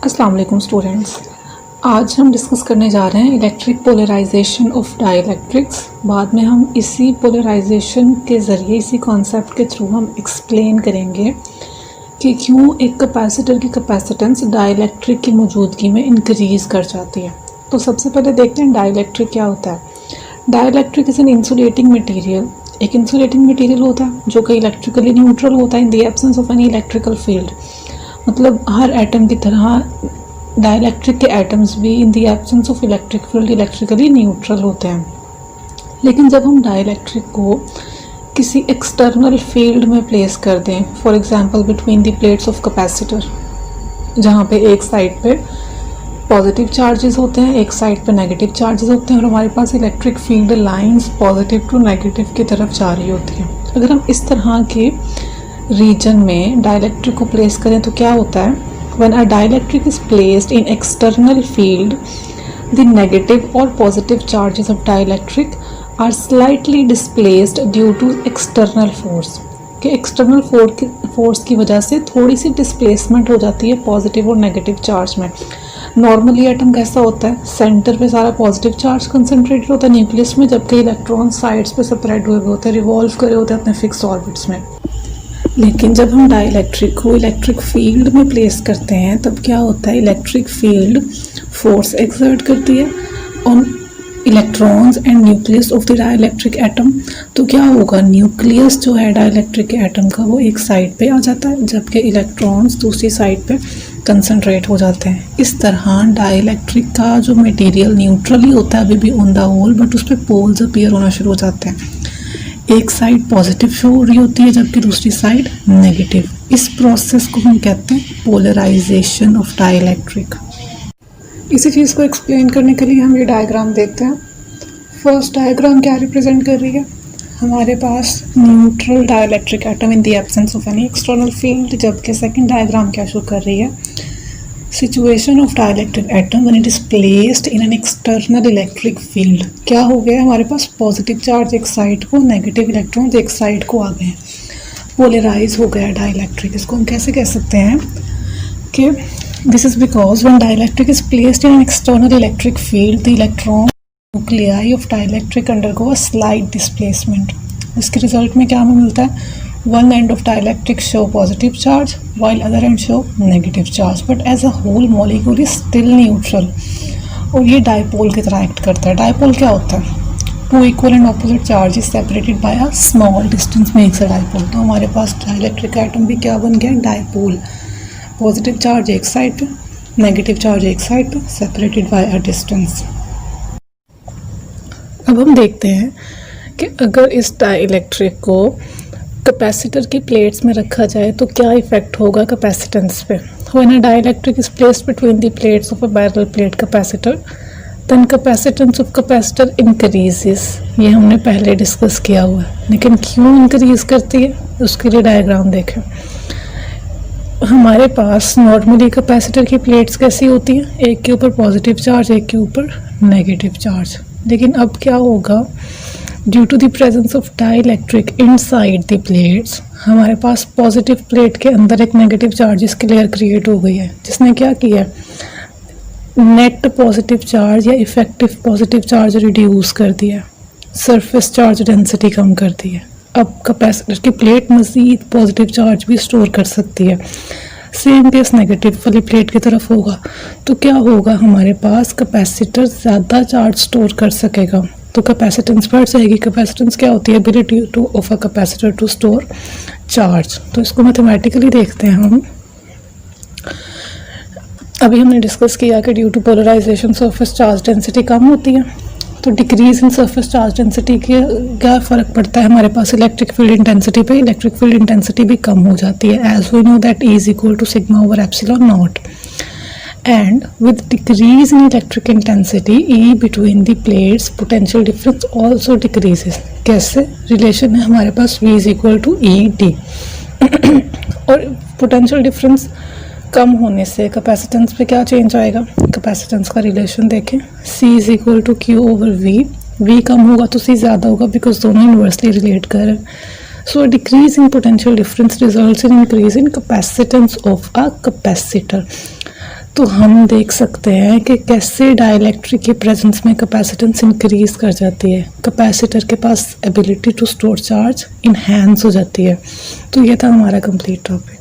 अस्सलाम वालेकुम स्टूडेंट्स। आज हम डिस्कस करने जा रहे हैं इलेक्ट्रिक पोलराइजेशन ऑफ डाइइलेक्ट्रिक्स। बाद में हम इसी पोलराइजेशन के ज़रिए इसी कॉन्सेप्ट के थ्रू हम एक्सप्लेन करेंगे कि क्यों एक कैपेसिटर की कैपेसिटेंस डाइइलेक्ट्रिक की मौजूदगी में इंक्रीज़ कर जाती है। तो सबसे पहले देखते हैं डाइइलेक्ट्रिक क्या होता है। Dielectric is an insulating material. एक इंसुलेटिंग मटीरियल होता है जो कि इलेक्ट्रिकली न्यूट्रल होता है इन the absence of any electrical field. मतलब हर एटम की तरह डाइइलेक्ट्रिक के एटम्स भी इन the absence of electric field electrically neutral होते हैं। लेकिन जब हम डाइइलेक्ट्रिक को किसी एक्सटर्नल फील्ड में प्लेस कर दें, for example between the plates of capacitor, जहाँ पे एक साइड पे पॉजिटिव चार्जेस होते हैं, एक साइड पे नेगेटिव चार्जेस होते हैं और हमारे पास electric field lines positive to negative की तरफ जा रही होती हैं। अगर हम इस तरह के रीजन में डाइइलेक्ट्रिक को प्लेस करें तो क्या होता है, when a dielectric is placed in external field the negative और positive charges of dielectric are slightly displaced due to external force. कि एक्सटर्नल फोर्स की वजह से थोड़ी सी डिस्प्लेसमेंट हो जाती है पॉजिटिव और नेगेटिव चार्ज में। नॉर्मली एटम कैसा होता है, सेंटर पे सारा पॉजिटिव चार्ज कंसंट्रेटेड होता है न्यूक्लियस में, जबकि इलेक्ट्रॉन साइड्स पे स्प्रेड हुए होते हैं, रिवॉल्व करे होते हैं अपने फिक्स ऑर्बिट्स में। लेकिन जब हम डाइइलेक्ट्रिक को इलेक्ट्रिक फील्ड में प्लेस करते हैं तब क्या होता है, इलेक्ट्रिक फील्ड फोर्स एक्सर्ट करती है on electrons and nucleus of the dielectric atom. तो क्या होगा, न्यूक्लियस जो है डाइइलेक्ट्रिक एटम का वो एक साइड पे आ जाता है जबकि इलेक्ट्रॉन्स दूसरी साइड पे कंसंट्रेट हो जाते हैं। इस तरह डाइइलेक्ट्रिक का जो मटेरियल न्यूट्रली होता है अभी भी ऑन द होल, बट उस पर पोल्स अपीयर होना शुरू हो जाते हैं। एक साइड पॉजिटिव शो हो रही होती है जबकि दूसरी साइड नेगेटिव। इस प्रोसेस को हम कहते हैं पोलराइजेशन ऑफ डाइइलेक्ट्रिक। इसी चीज़ को एक्सप्लेन करने के लिए हम ये डायग्राम देखते हैं। फर्स्ट डायग्राम क्या रिप्रेजेंट कर रही है, हमारे पास neutral dielectric atom in the absence of any external field, जबकि सेकंड डायग्राम क्या शो कर रही है, situation of dielectric atom when it is placed in an external electric field. क्या हो गया, हमारे पास पॉजिटिव चार्ज एक साइड को, नेगेटिव इलेक्ट्रॉन एक साइड को आ गए, पोलराइज हो गया डाइइलेक्ट्रिक। इसको हम कैसे कह सकते हैं कि this is because when dielectric is placed in an external electric field the electron nuclei of dielectric undergo a slight displacement. इसके रिजल्ट में क्या हमें मिलता है, one end of dielectric show positive charge while other end show negative charge, but as a whole molecule is still neutral। और ये dipole की तरह एक्ट करता है। डाइपोल क्या होता है, two equal and opposite charges separated by a small distance makes a dipole. तो हमारे पास डाइइलेक्ट्रिक एटम भी क्या बन गया, डाइपोल। पॉजिटिव चार्ज एक साइड पे, नेगेटिव चार्ज एक साइड पे, सेपरेटेड बाय अ डिस्टेंस। अब हम देखते हैं कि अगर इस डाइइलेक्ट्रिक को कैपेसिटर की प्लेट्स में रखा जाए तो क्या इफेक्ट होगा कैपेसिटेंस पे। When a dielectric is placed between the plates of a parallel plate capacitor then capacitance of capacitor increases. ये हमने पहले डिस्कस किया हुआ है, लेकिन क्यों इंक्रीज करती है उसके लिए डायग्राम देखें। हमारे पास नॉर्मली कैपेसिटर की प्लेट्स कैसी होती हैं, एक के ऊपर पॉजिटिव चार्ज एक के ऊपर नेगेटिव चार्ज। लेकिन अब क्या होगा, due to the presence of dielectric inside the plates, हमारे पास पॉजिटिव प्लेट के अंदर एक नेगेटिव चार्जेस की लेयर क्रिएट हो गई है, जिसने क्या किया है, नेट पॉजिटिव चार्ज या इफेक्टिव पॉजिटिव चार्ज रिड्यूस कर दिया, सरफेस चार्ज डेंसिटी कम कर दी है। अब कैपेसिटर की प्लेट मज़ीद पॉजिटिव चार्ज भी स्टोर कर सकती है। सेम केस नेगेटिव वाली प्लेट की तरफ होगा तो क्या होगा, हमारे पास कैपेसिटर ज़्यादा चार्ज स्टोर कर सकेगा तो कैपेसिटेंस बढ़ जाएगी। कैपेसिटेंस क्या होती है, ability to of a capacitor to store charge. तो इसको मैथमेटिकली देखते हैं हम। अभी हमने डिस्कस किया कि due to polarization surface charge density कम होती है, तो decrease in surface charge density के क्या फ़र्क पड़ता है हमारे पास इलेक्ट्रिक फील्ड इंटेंसिटी पे, इलेक्ट्रिक फील्ड इंटेंसिटी भी कम हो जाती है। As we know that E is equal to sigma over epsilon naught. And with decrease in electric intensity E between the plates potential difference also decreases। कैसे relation है हमारे पास, V is equal to ED। और potential difference कम होने से capacitance पे क्या change आएगा, capacitance का रिलेशन देखें, C is equal to Q over V। V कम होगा तो C ज़्यादा होगा बिकॉज दोनों इन्वर्सली रिलेट कर रहे हैं। So a decrease in potential difference results in increase in capacitance of a capacitor। तो हम देख सकते हैं कि कैसे डाइलेक्ट्रिक की प्रेजेंस में कैपेसिटेंस इंक्रीज कर जाती है, कैपेसिटर के पास ability to store charge enhance हो जाती है। तो ये था हमारा कंप्लीट टॉपिक।